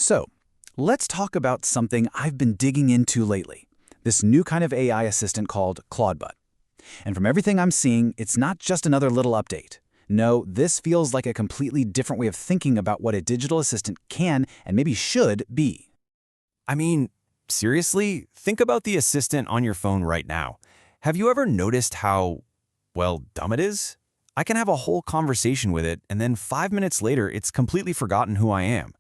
So, let's talk about something I've been digging into lately. This new kind of AI assistant called Clawdbot. And from everything I'm seeing, it's not just another little update. No, this feels like a completely different way of thinking about what a digital assistant can and maybe should be. I mean, seriously, think about the assistant on your phone right now. Have you ever noticed how, well, dumb it is? I can have a whole conversation with it, and then 5 minutes later, it's completely forgotten who I am.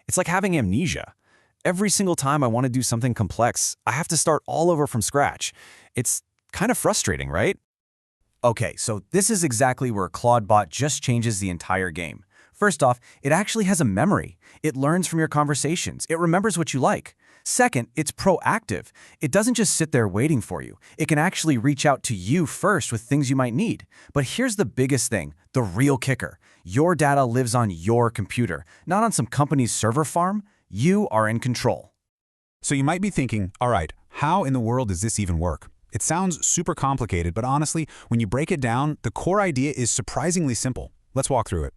It's like having amnesia. Every single time I want to do something complex, I have to start all over from scratch. It's kind of frustrating, right? Okay, so this is exactly where Clawdbot just changes the entire game. First off, it actually has a memory. It learns from your conversations. It remembers what you like. Second, it's proactive. It doesn't just sit there waiting for you. It can actually reach out to you first with things you might need. But here's the biggest thing, the real kicker. Your data lives on your computer, not on some company's server farm. You are in control. So you might be thinking, all right, how in the world does this even work? It sounds super complicated, but honestly, when you break it down, the core idea is surprisingly simple. Let's walk through it.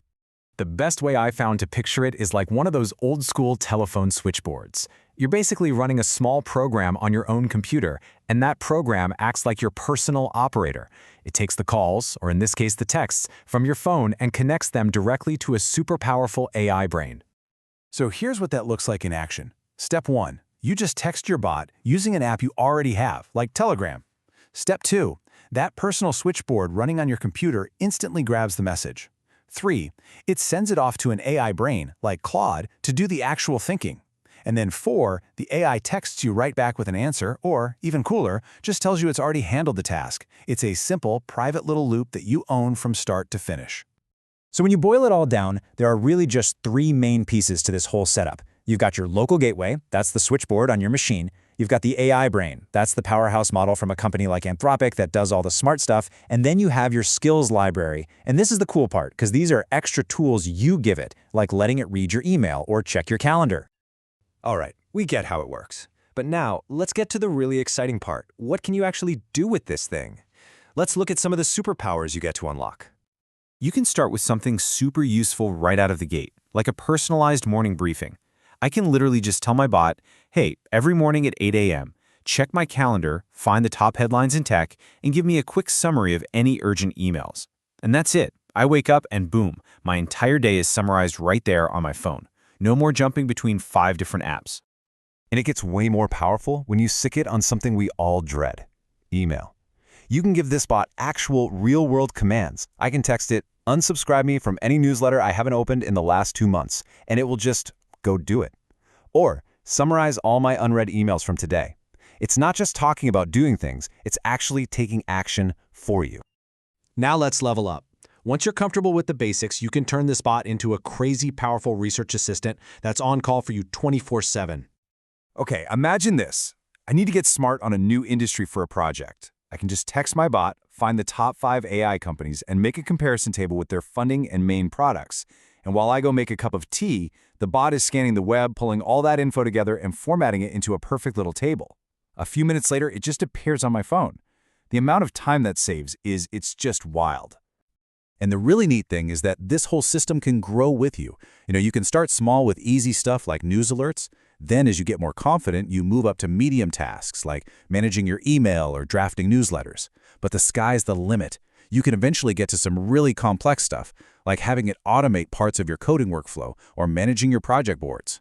The best way I found to picture it is like one of those old-school telephone switchboards. You're basically running a small program on your own computer, and that program acts like your personal operator. It takes the calls, or in this case the texts, from your phone and connects them directly to a super powerful AI brain. So here's what that looks like in action. Step 1. You just text your bot using an app you already have, like Telegram. Step 2. That personal switchboard running on your computer instantly grabs the message. 3. It sends it off to an AI brain, like Claude, to do the actual thinking. And then 4. The AI texts you right back with an answer, or, even cooler, just tells you it's already handled the task. It's a simple, private little loop that you own from start to finish. So when you boil it all down, there are really just three main pieces to this whole setup. You've got your local gateway, that's the switchboard on your machine. You've got the AI brain, that's the powerhouse model from a company like Anthropic that does all the smart stuff. And then you have your skills library. And this is the cool part, because these are extra tools you give it, like letting it read your email or check your calendar. All right, we get how it works. But now, let's get to the really exciting part. What can you actually do with this thing? Let's look at some of the superpowers you get to unlock. You can start with something super useful right out of the gate, like a personalized morning briefing. I can literally just tell my bot, hey, every morning at 8 a.m., check my calendar, find the top headlines in tech, and give me a quick summary of any urgent emails. And that's it. I wake up and boom, my entire day is summarized right there on my phone. No more jumping between 5 different apps. And it gets way more powerful when you stick it on something we all dread, email. You can give this bot actual real-world commands. I can text it, unsubscribe me from any newsletter I haven't opened in the last 2 months, and it will just go do it. Or summarize all my unread emails from today. It's not just talking about doing things, it's actually taking action for you. Now let's level up. Once you're comfortable with the basics, you can turn this bot into a crazy powerful research assistant that's on call for you 24/7. Okay, imagine this. I need to get smart on a new industry for a project. I can just text my bot, find the top 5 AI companies, and make a comparison table with their funding and main products. And while I go make a cup of tea, the bot is scanning the web, pulling all that info together and formatting it into a perfect little table. A few minutes later, it just appears on my phone. The amount of time that saves it's just wild. And the really neat thing is that this whole system can grow with you. You can start small with easy stuff like news alerts. Then as you get more confident, you move up to medium tasks like managing your email or drafting newsletters. But the sky's the limit. You can eventually get to some really complex stuff, like having it automate parts of your coding workflow or managing your project boards.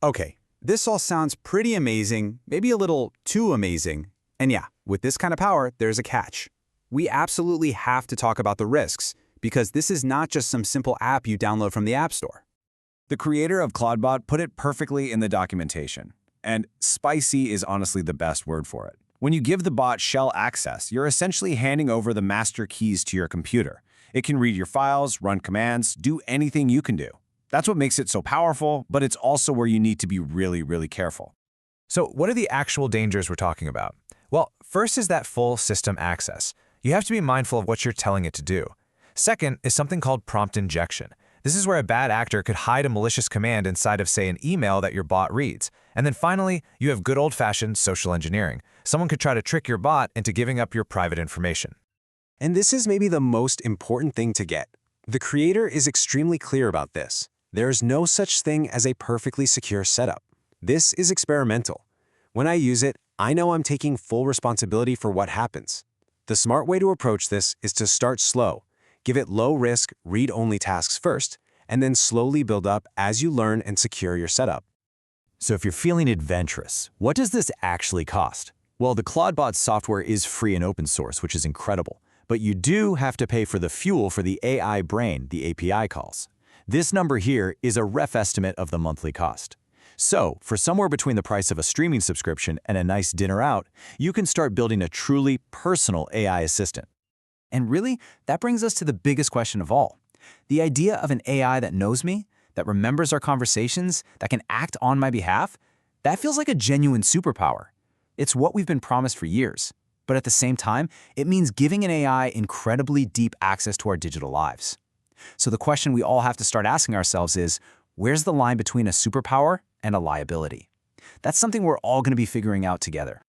Okay, this all sounds pretty amazing, maybe a little too amazing. And yeah, with this kind of power, there's a catch. We absolutely have to talk about the risks, because this is not just some simple app you download from the App Store. The creator of Clawdbot put it perfectly in the documentation, and spicy is honestly the best word for it. When you give the bot shell access, you're essentially handing over the master keys to your computer. It can read your files, run commands, do anything you can do. That's what makes it so powerful, but it's also where you need to be really, really careful. So what are the actual dangers we're talking about? Well, first is that full system access. You have to be mindful of what you're telling it to do. Second is something called prompt injection. This is where a bad actor could hide a malicious command inside of, say, an email that your bot reads. And then finally, you have good old-fashioned social engineering. Someone could try to trick your bot into giving up your private information. And this is maybe the most important thing to get. The creator is extremely clear about this. There's no such thing as a perfectly secure setup. This is experimental. When I use it, I know I'm taking full responsibility for what happens. The smart way to approach this is to start slow. Give it low-risk, read-only tasks first, and then slowly build up as you learn and secure your setup. So if you're feeling adventurous, what does this actually cost? Well, the Clawdbot software is free and open source, which is incredible. But you do have to pay for the fuel for the AI brain, the API calls. This number here is a rough estimate of the monthly cost. So, for somewhere between the price of a streaming subscription and a nice dinner out, you can start building a truly personal AI assistant. And really, that brings us to the biggest question of all. The idea of an AI that knows me, that remembers our conversations, that can act on my behalf, that feels like a genuine superpower. It's what we've been promised for years. But at the same time, it means giving an AI incredibly deep access to our digital lives. So the question we all have to start asking ourselves is, where's the line between a superpower and a liability? That's something we're all going to be figuring out together.